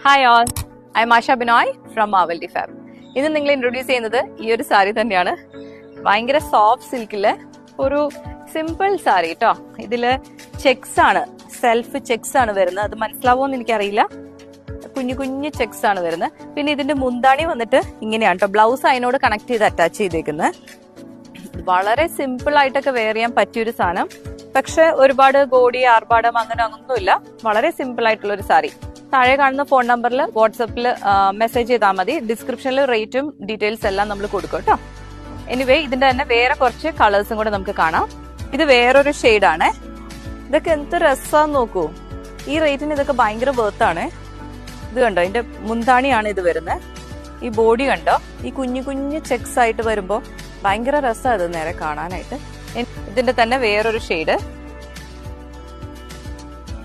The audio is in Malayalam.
Hi all, I am Asha Binoy from Mavelty Fab. ഇന്ന് നിങ്ങൾ ഇൻട്രൊഡ്യൂസ് ചെയ്യുന്നത് ഈ ഒരു സാരി തന്നെയാണ്. ഭയങ്കര സോഫ്റ്റ് സിൽക്കില് ഒരു സിമ്പിൾ സാരി കേട്ടോ. ഇതില് ചെക്സ് ആണ്, സെൽഫ് ചെക്സ് ആണ് വരുന്നത്. അത് മനസ്സിലാവുമെന്ന് എനിക്കറിയില്ല. കുഞ്ഞു കുഞ്ഞു ചെക്സ് ആണ് വരുന്നത്. പിന്നെ ഇതിന്റെ മുന്താണി വന്നിട്ട് ഇങ്ങനെയാണ് കേട്ടോ. ബ്ലൗസ് അതിനോട് കണക്ട് ചെയ്ത് അറ്റാച്ച് ചെയ്തേക്കുന്നത്. വളരെ സിമ്പിൾ ആയിട്ടൊക്കെ വെയർ ചെയ്യാൻ പറ്റിയൊരു സാധനം. പക്ഷെ ഒരുപാട് ഗോടി ആർഭാടം അങ്ങനെ ഒന്നുമില്ല. വളരെ സിമ്പിൾ ആയിട്ടുള്ള ഒരു സാരി. താഴെ കാണുന്ന ഫോൺ നമ്പറിൽ വാട്സപ്പിൽ മെസ്സേജ് ചെയ്താൽ മതി. ഡിസ്ക്രിപ്ഷനിൽ റേറ്റും ഡീറ്റെയിൽസ് എല്ലാം നമ്മൾ കൊടുക്കും കേട്ടോ. എനിവേ ഇതിന്റെ തന്നെ വേറെ കുറച്ച് കളേഴ്സും കൂടെ നമുക്ക് കാണാം. ഇത് വേറൊരു ഷെയ്ഡാണ്. ഇതൊക്കെ എന്ത് രസമാന്ന് നോക്കൂ. ഈ റേറ്റിന് ഇതൊക്കെ ഭയങ്കര വേർത്താണ്. ഇത് കണ്ടോ, ഇതിന്റെ മുന്താണിയാണ് ഇത് വരുന്നത്. ഈ ബോഡി കണ്ടോ, ഈ കുഞ്ഞു കുഞ്ഞു ചെക്സ് ആയിട്ട് വരുമ്പോൾ ഭയങ്കര രസമാണ് ഇത് നേരെ കാണാനായിട്ട്. ഇതിന്റെ തന്നെ വേറൊരു ഷെയ്ഡ്.